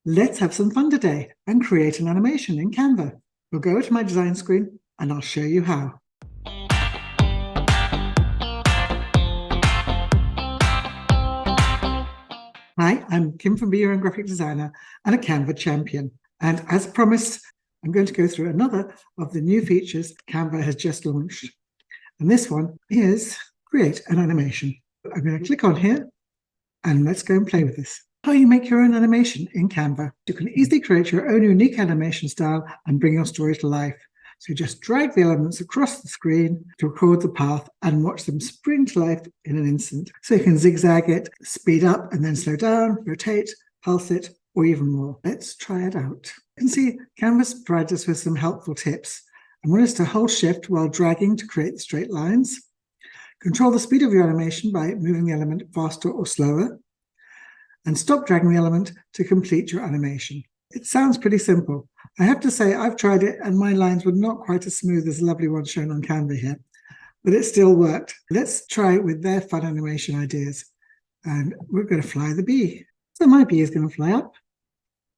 Let's have some fun today and create an animation in Canva. We'll go to my design screen and I'll show you how. Hi, I'm Kim from Be Your Own Graphic Designer and a Canva champion. And as promised, I'm going to go through another of the new features Canva has just launched. And this one is create an animation. I'm going to click on here and let's go and play with this. How you make your own animation in Canva. You can easily create your own unique animation style and bring your story to life. So just drag the elements across the screen to record the path and watch them spring to life in an instant. So you can zigzag it, speed up and then slow down, rotate, pulse it, or even more. Let's try it out. You can see Canvas provides us with some helpful tips. I want us to hold shift while dragging to create the straight lines. Control the speed of your animation by moving the element faster or slower. And stop dragging the element to complete your animation. It sounds pretty simple. I have to say I've tried it and my lines were not quite as smooth as the lovely one shown on Canva here, but it still worked. Let's try it with their fun animation ideas. And we're going to fly the bee. So my bee is going to fly up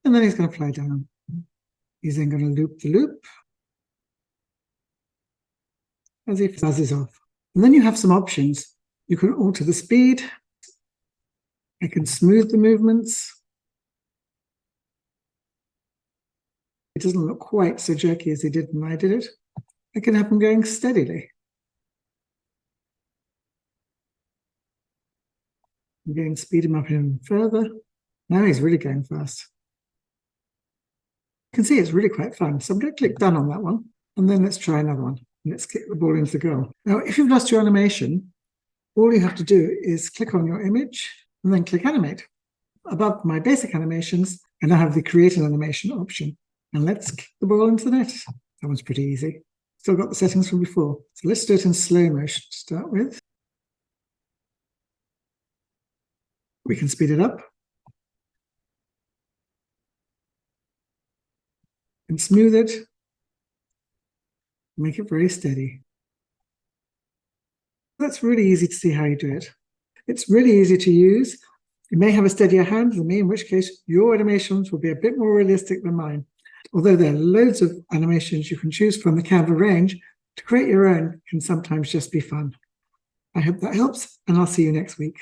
and then he's going to fly down. He's then going to loop the loop as he buzzes off. And then you have some options. You can alter the speed. I can smooth the movements. It doesn't look quite so jerky as it did when I did it. I can have them going steadily. I'm going to speed him up even further. Now he's really going fast. You can see it's really quite fun. So I'm going to click done on that one. And then let's try another one. Let's kick the ball into the goal. Now, if you've lost your animation, all you have to do is click on your image and then click animate. Above my basic animations, I now have the create an animation option. And let's kick the ball into the net. That one's pretty easy. Still got the settings from before. So let's do it in slow motion to start with. We can speed it up. And smooth it. Make it very steady. That's really easy to see how you do it. It's really easy to use. You may have a steadier hand than me, in which case your animations will be a bit more realistic than mine. Although there are loads of animations you can choose from the Canva range, to create your own can sometimes just be fun. I hope that helps, and I'll see you next week.